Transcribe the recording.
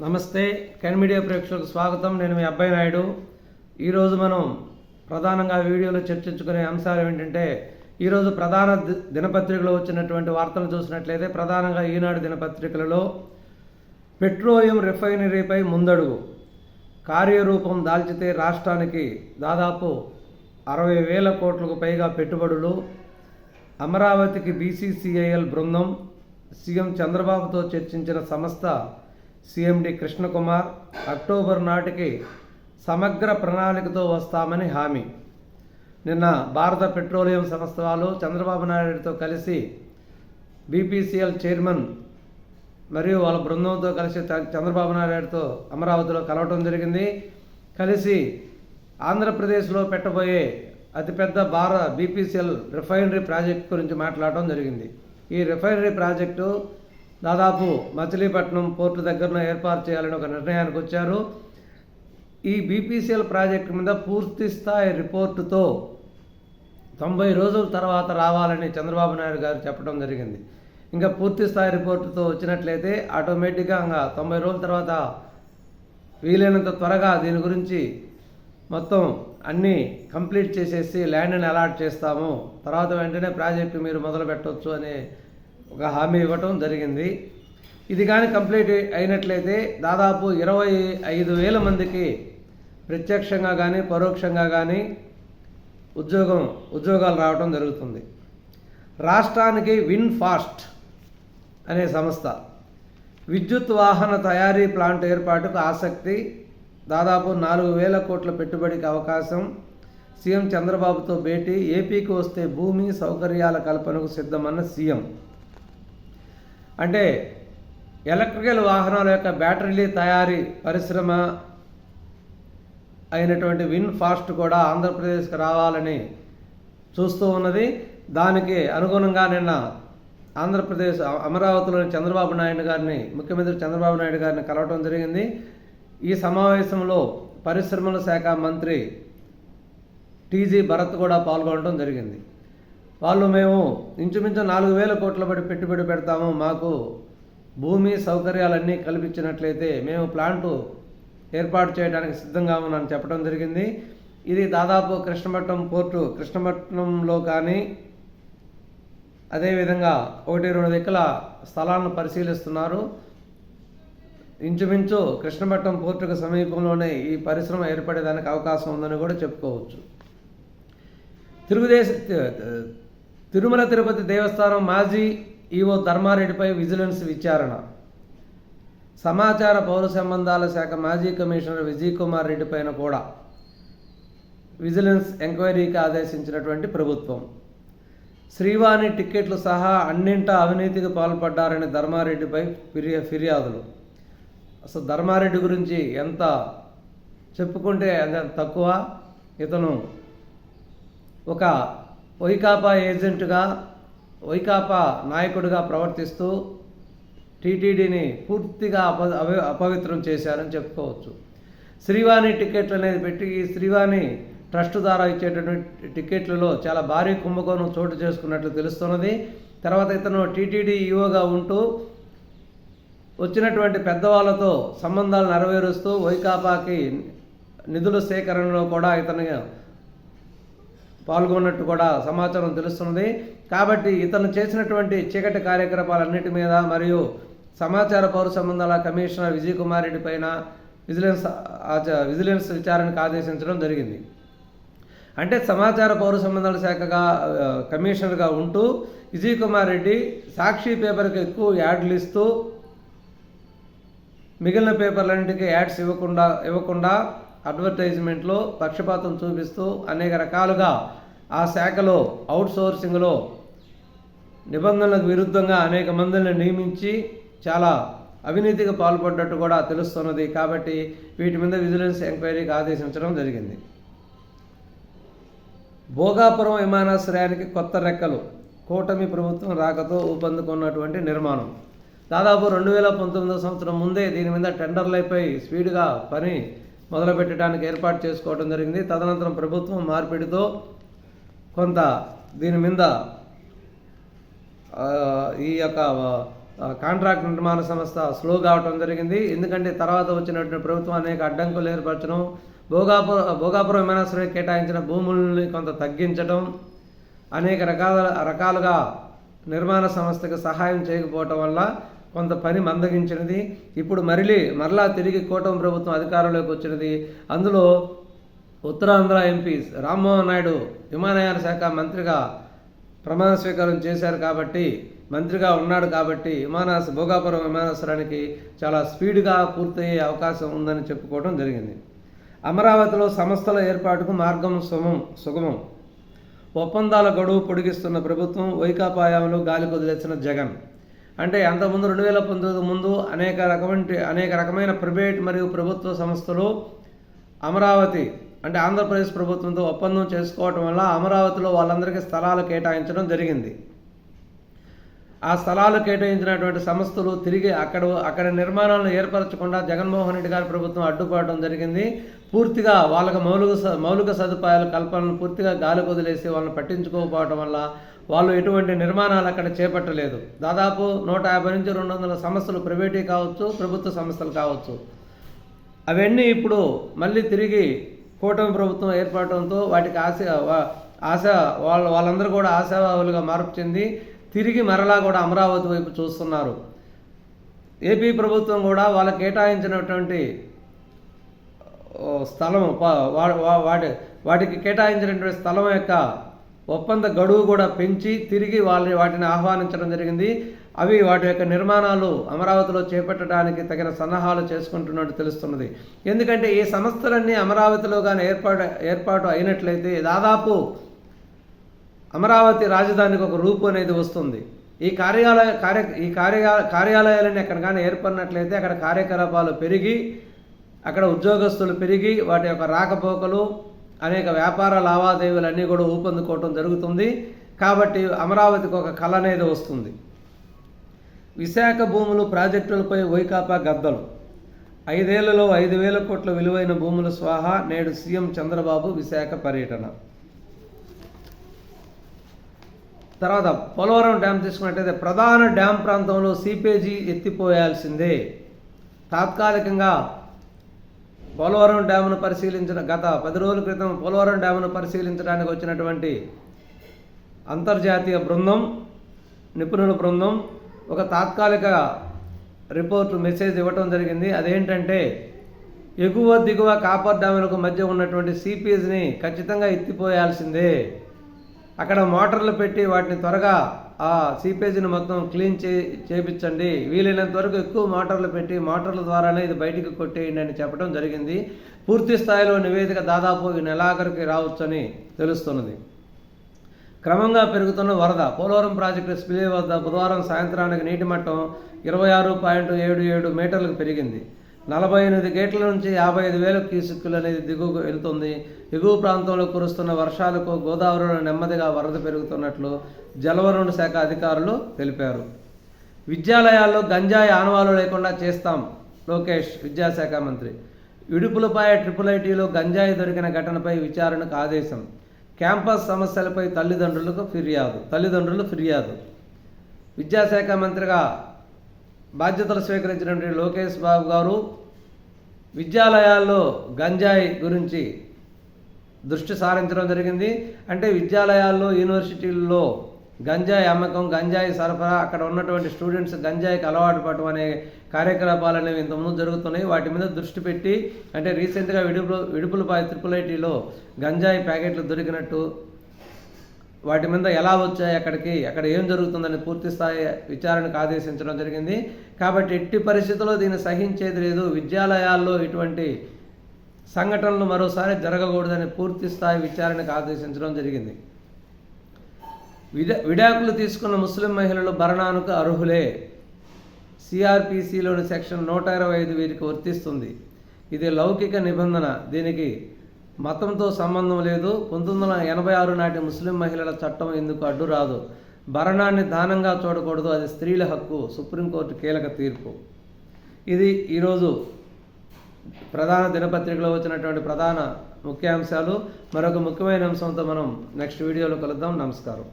నమస్తే can media ప్రేక్షకులకు స్వాగతం. నేను మీ అబ్బాయి నాయుడు. ఈరోజు మనం ప్రధానంగా వీడియోలో చర్చించుకునే అంశాలు ఏంటంటే, ఈరోజు ప్రధాన దినపత్రికలో వచ్చినటువంటి వార్తలు చూసినట్లయితే ప్రధానంగా ఈనాడు దినపత్రికలలో పెట్రోలియం రిఫైనరీపై ముందడుగు, కార్యరూపం దాల్చితే రాష్ట్రానికి దాదాపు 60,000 కోట్లకు పైగా పెట్టుబడులు, అమరావతికి బీసీసీఐఎల్ బృందం, సీఎం చంద్రబాబుతో చర్చించిన సంస్థ సీఎండీ కృష్ణకుమార్, అక్టోబర్ నాటికి సమగ్ర ప్రణాళికతో వస్తామని హామీ. నిన్న భారత పెట్రోలియం సంస్థ వాళ్ళు చంద్రబాబు నాయుడుతో కలిసి బీపీసీఎల్ చైర్మన్ మరియు వాళ్ళ బృందంతో కలిసి చంద్రబాబు నాయుడుతో అమరావతిలో కలవటం జరిగింది. కలిసి ఆంధ్రప్రదేశ్లో పెట్టబోయే అతిపెద్ద బీపీసీఎల్ రిఫైనరీ ప్రాజెక్ట్ గురించి మాట్లాడటం జరిగింది. ఈ రిఫైనరీ ప్రాజెక్టు దాదాపు మచిలీపట్నం పోర్టు దగ్గరలో ఏర్పాటు చేయాలని ఒక నిర్ణయానికి వచ్చారు. ఈ బీపీసీఎల్ ప్రాజెక్టు మీద పూర్తి స్థాయి రిపోర్టుతో 90 రోజుల తర్వాత రావాలని చంద్రబాబు నాయుడు గారు చెప్పడం జరిగింది. ఇంకా పూర్తి స్థాయి రిపోర్టుతో వచ్చినట్లయితే ఆటోమేటిక్గా ఇంకా 90 రోజుల తర్వాత వీలైనంత త్వరగా దీని గురించి మొత్తం అన్నీ కంప్లీట్ చేసేసి ల్యాండ్ని అలాట్ చేస్తాము, తర్వాత వెంటనే ప్రాజెక్టు మీరు మొదలు పెట్టవచ్చు అనే ఒక హామీ ఇవ్వటం జరిగింది. ఇది కానీ కంప్లీట్ అయినట్లయితే దాదాపు 25,000 మందికి ప్రత్యక్షంగా కానీ పరోక్షంగా కానీ ఉద్యోగాలు రావడం జరుగుతుంది. రాష్ట్రానికి విన్ ఫాస్ట్ అనే సంస్థ విద్యుత్ వాహన తయారీ ప్లాంట్ ఏర్పాటుకు ఆసక్తి, దాదాపు 4,000 కోట్ల పెట్టుబడికి అవకాశం, సీఎం చంద్రబాబుతో భేటీ, ఏపీకి వస్తే భూమి సౌకర్యాల కల్పనకు సిద్ధమన్న సీఎం. అంటే ఎలక్ట్రికల్ వాహనాల యొక్క బ్యాటరీల తయారీ పరిశ్రమ అయినటువంటి విన్ ఫాస్ట్ కూడా ఆంధ్రప్రదేశ్కి రావాలని చూస్తూ ఉన్నది. దానికి అనుగుణంగా నిన్న ఆంధ్రప్రదేశ్ అమరావతిలోని ముఖ్యమంత్రి చంద్రబాబు నాయుడు గారిని కలవటం జరిగింది. ఈ సమావేశంలో పరిశ్రమల శాఖ మంత్రి టీజీ భరత్ కూడా పాల్గొనడం జరిగింది. మేము ఇంచుమించు 4,000 కోట్ల పెట్టుబడి పెడతాము, మాకు భూమి సౌకర్యాలన్నీ కల్పించినట్లయితే మేము ప్లాంటు ఏర్పాటు చేయడానికి సిద్ధంగా ఉన్నామని చెప్పడం జరిగింది. ఇది దాదాపు కృష్ణపట్నంలో కానీ అదేవిధంగా 1-2 దిక్కుల స్థలాలను పరిశీలిస్తున్నారు. ఇంచుమించు కృష్ణపట్నం పోర్టుకు సమీపంలోనే ఈ పరిశ్రమ ఏర్పడేదానికి అవకాశం ఉందని కూడా చెప్పుకోవచ్చు. తిరుమల తిరుపతి దేవస్థానం మాజీ ఈవో ధర్మారెడ్డిపై విజిలెన్స్ విచారణ. సమాచార పౌర సంబంధాల శాఖ మాజీ కమిషనర్ విజయ్ కుమార్ రెడ్డి పైన కూడా విజిలెన్స్ ఎంక్వైరీకి ఆదేశించినటువంటి ప్రభుత్వం. శ్రీవాణి టిక్కెట్లు సహా అన్నింటా అవినీతికి పాల్పడ్డారని ధర్మారెడ్డిపై ఫిర్యాదులు. అసలు ధర్మారెడ్డి గురించి ఎంత చెప్పుకుంటే అంత తక్కువ. ఇతను ఒక వైకాపా ఏజెంట్గా, వైకాపా నాయకుడిగా ప్రవర్తిస్తూ టీటీడీని పూర్తిగా అపవిత్రం చేశారని చెప్పుకోవచ్చు. శ్రీవాణి టికెట్లు అనేది పెట్టి ఈ శ్రీవాణి ట్రస్ట్ ద్వారా ఇచ్చేటటువంటి టికెట్లలో చాలా భారీ కుంభకోణం చోటు చేసుకున్నట్లు తెలుస్తున్నది. తర్వాత ఇతను టీటీడీ ఈవోగా ఉంటూ వచ్చినటువంటి పెద్దవాళ్లతో సంబంధాలు నెరవేరుస్తూ వైకాపాకి నిధుల సేకరణలో కూడా ఇతను పాల్గొన్నట్టు కూడా సమాచారం తెలుస్తున్నది. కాబట్టి ఇతను చేసినటువంటి చీకటి కార్యకలాపాలన్నిటి మీద మరియు సమాచార పౌర సంబంధాల కమిషనర్ విజయ్ కుమార్ రెడ్డి పైన విజిలెన్స్ విచారణకు ఆదేశించడం జరిగింది. అంటే సమాచార పౌర సంబంధాల శాఖగా కమిషనర్గా ఉంటూ విజయ్ కుమార్ రెడ్డి సాక్షి పేపర్కి ఎక్కువ యాడ్లు ఇస్తూ మిగిలిన పేపర్లన్నింటికి యాడ్స్ ఇవ్వకుండా అడ్వర్టైజ్మెంట్లో పక్షపాతం చూపిస్తూ అనేక రకాలుగా ఆ శాఖలో అవుట్సోర్సింగ్లో నిబంధనలకు విరుద్ధంగా అనేక మందిని నియమించి చాలా అవినీతికి పాల్పడ్డట్టు కూడా తెలుస్తున్నది. కాబట్టి వీటి మీద విజిలెన్స్ ఎంక్వైరీకి ఆదేశించడం జరిగింది. భోగాపురం విమానాశ్రయానికి కొత్త రెక్కలు, కూటమి ప్రభుత్వం రాకతో ఊపందుకున్నటువంటి నిర్మాణం. దాదాపు 2019 సంవత్సరం ముందే దీని మీద టెండర్లపై స్పీడ్గా పని మొదలుపెట్టడానికి ఏర్పాటు చేసుకోవడం జరిగింది. తదనంతరం ప్రభుత్వం మార్పిడితో కొంత దీని మీద ఈ యొక్క కాంట్రాక్ట్ నిర్మాణ సంస్థ స్లో కావటం జరిగింది. ఎందుకంటే తర్వాత వచ్చినటువంటి ప్రభుత్వం అనేక అడ్డంకులు ఏర్పరచడం, భోగాపురం విమానాశ్రయం కేటాయించిన భూముల్ని కొంత తగ్గించడం, అనేక రకాలుగా నిర్మాణ సంస్థకు సహాయం చేయకపోవటం వల్ల కొంత పని మందగించినది. ఇప్పుడు మరలా తిరిగి కూటమి ప్రభుత్వం అధికారంలోకి వచ్చినది. అందులో ఉత్తరాంధ్ర ఎంపీ రామ్మోహన్ నాయుడు విమానయాన శాఖ మంత్రిగా ప్రమాణ స్వీకారం చేశారు కాబట్టి, మంత్రిగా ఉన్నాడు కాబట్టి భోగాపురం విమానాశ్రయానికి చాలా స్పీడ్గా పూర్తయ్యే అవకాశం ఉందని చెప్పుకోవడం జరిగింది. అమరావతిలో సంస్థల ఏర్పాటుకు మార్గం సుగమం. ఒప్పందాల గడువు పొడిగిస్తున్న ప్రభుత్వం, వైకాపాయంలో గాలి కొదిలేసిన జగన్. అంటే అంతకుముందు 2019 ముందు అనేక రకమైన ప్రైవేట్ మరియు ప్రభుత్వ సంస్థలు అమరావతి అంటే ఆంధ్రప్రదేశ్ ప్రభుత్వంతో ఒప్పందం చేసుకోవటం వల్ల అమరావతిలో వాళ్ళందరికీ స్థలాలు కేటాయించడం జరిగింది. ఆ స్థలాలు కేటాయించినటువంటి సంస్థలు తిరిగి అక్కడ నిర్మాణాలను ఏర్పరచకుండా జగన్మోహన్ రెడ్డి గారి ప్రభుత్వం అడ్డుపడటం జరిగింది. పూర్తిగా వాళ్ళకి మౌలిక సదుపాయాల కల్పనను పూర్తిగా గాలి కొదిలేసి వాళ్ళని పట్టించుకోకపోవడం వల్ల వాళ్ళు ఎటువంటి నిర్మాణాలు అక్కడ చేపట్టలేదు. దాదాపు 150 నుంచి 200 సంస్థలు ప్రైవేటీ కావచ్చు, ప్రభుత్వ సంస్థలు కావచ్చు. అవన్నీ ఇప్పుడు మళ్ళీ తిరిగి కూటమి ప్రభుత్వం ఏర్పడటంతో వాటికి వాళ్ళందరూ కూడా ఆశావాహులుగా మార్పు చెంది తిరిగి మరలా కూడా అమరావతి వైపు చూస్తున్నారు. ఏపీ ప్రభుత్వం కూడా వాళ్ళకి కేటాయించినటువంటి స్థలం వాటికి కేటాయించినటువంటి స్థలం యొక్క ఒప్పంద గడువు కూడా పెంచి తిరిగి వాటిని ఆహ్వానించడం జరిగింది. అవి వాటి యొక్క నిర్మాణాలు అమరావతిలో చేపట్టడానికి తగిన సన్నాహాలు చేసుకుంటున్నట్టు తెలుస్తున్నది. ఎందుకంటే ఈ సంస్థలన్నీ అమరావతిలో కానీ ఏర్పాటు అయినట్లయితే దాదాపు అమరావతి రాజధానికి ఒక రూపు అనేది వస్తుంది. ఈ కార్యాలయాలన్నీ అక్కడ కానీ ఏర్పడినట్లయితే అక్కడ కార్యకలాపాలు పెరిగి, అక్కడ ఉద్యోగస్తులు పెరిగి, వాటి యొక్క రాకపోకలు, అనేక వ్యాపార లావాదేవీలు అన్నీ కూడా ఊపందుకోవటం జరుగుతుంది. కాబట్టి అమరావతికి ఒక కళ అనేది వస్తుంది. విశాఖ భూములు ప్రాజెక్టులపై వైకాపా గద్దలు. 5 ఏళ్లలో 5,000 కోట్ల విలువైన భూముల స్వాహా. నేడు సీఎం చంద్రబాబు విశాఖ పర్యటన. తర్వాత పోలవరం డ్యామ్ తీసుకున్నట్టయితే ప్రధాన డ్యామ్ ప్రాంతంలో సీపేజీ ఎత్తిపోయాల్సిందే. తాత్కాలికంగా పోలవరం డ్యామును గత 10 రోజుల క్రితం పోలవరం డ్యామును పరిశీలించడానికి వచ్చినటువంటి అంతర్జాతీయ నిపుణుల బృందం ఒక తాత్కాలిక మెసేజ్ ఇవ్వటం జరిగింది. అదేంటంటే ఎగువ దిగువ కాపర్ డ్యాములకు మధ్య ఉన్నటువంటి సీపేజ్ని ఖచ్చితంగా ఎత్తిపోయాల్సిందే. అక్కడ మోటార్లు పెట్టి వాటిని త్వరగా ఆ సీపేజీని మొత్తం క్లీన్ చేయించండి. వీలైనంత వరకు ఎక్కువ మోటార్లు పెట్టి మోటార్ల ద్వారానే ఇది బయటికి కొట్టేయండి అని చెప్పడం జరిగింది. పూర్తి స్థాయిలో నివేదిక దాదాపు ఈ నెలాఖరికి రావచ్చని తెలుస్తున్నది. క్రమంగా పెరుగుతున్న వరద. పోలవరం ప్రాజెక్టు స్పిల్వే వద్ద బుధవారం సాయంత్రానికి నీటి మట్టం 26.77 మీటర్లకు పెరిగింది. 48 గేట్ల నుంచి 55,000 క్యూసెక్కులు అనేది దిగువకు వెళ్తుంది. ఎగువ ప్రాంతంలో కురుస్తున్న వర్షాలకు గోదావరిలో నెమ్మదిగా వరద పెరుగుతున్నట్లు జలవనరుల శాఖ అధికారులు తెలిపారు. విద్యాలయాల్లో గంజాయి ఆనవాలు లేకుండా చేస్తాం. లోకేష్ విద్యాశాఖ మంత్రి. ఇడుపులపాయ IIITలో గంజాయి దొరికిన ఘటనపై విచారణకు ఆదేశం. క్యాంపస్ సమస్యలపై తల్లిదండ్రులు ఫిర్యాదు. విద్యాశాఖ మంత్రిగా బాధ్యతలు స్వీకరించినటువంటి లోకేష్ బాబు గారు విద్యాలయాల్లో గంజాయి గురించి దృష్టి సారించడం జరిగింది. అంటే విద్యాలయాల్లో, యూనివర్సిటీల్లో గంజాయి అమ్మకం, గంజాయి సరఫరా, అక్కడ ఉన్నటువంటి స్టూడెంట్స్ గంజాయికి అలవాటు పడటం అనే కార్యకలాపాలు అనేవి ఇంతకుముందు జరుగుతున్నాయి. వాటి మీద దృష్టి పెట్టి, అంటే రీసెంట్గా ఇడుపులపాయ IIITలో గంజాయి ప్యాకెట్లు దొరికినట్టు, వాటి మీద ఎలా వచ్చాయి, అక్కడ ఏం జరుగుతుందని పూర్తి స్థాయి విచారణకు ఆదేశించడం జరిగింది. కాబట్టి ఎట్టి పరిస్థితుల్లో దీన్ని సహించేది లేదు. విద్యాలయాల్లో ఇటువంటి సంఘటనలు మరోసారి జరగకూడదని పూర్తి స్థాయి విచారణకు ఆదేశించడం జరిగింది. విడాకులు తీసుకున్న ముస్లిం మహిళలు భరణానికి అర్హులే. CRPCలోని సెక్షన్ 125 వీరికి వర్తిస్తుంది. ఇది లౌకిక నిబంధన. దీనికి మతంతో సంబంధం లేదు. 1986 నాటి ముస్లిం మహిళల చట్టం ఇందుకు అడ్డురాదు. భరణాన్ని దానంగా చూడకూడదు, అది స్త్రీల హక్కు. సుప్రీంకోర్టు కీలక తీర్పు. ఇది ఈరోజు ప్రధాన దినపత్రికలో వచ్చినటువంటి ప్రధాన ముఖ్యాంశాలు. మరొక ముఖ్యమైన అంశంతో మనం నెక్స్ట్ వీడియోలో కలుద్దాం. నమస్కారం.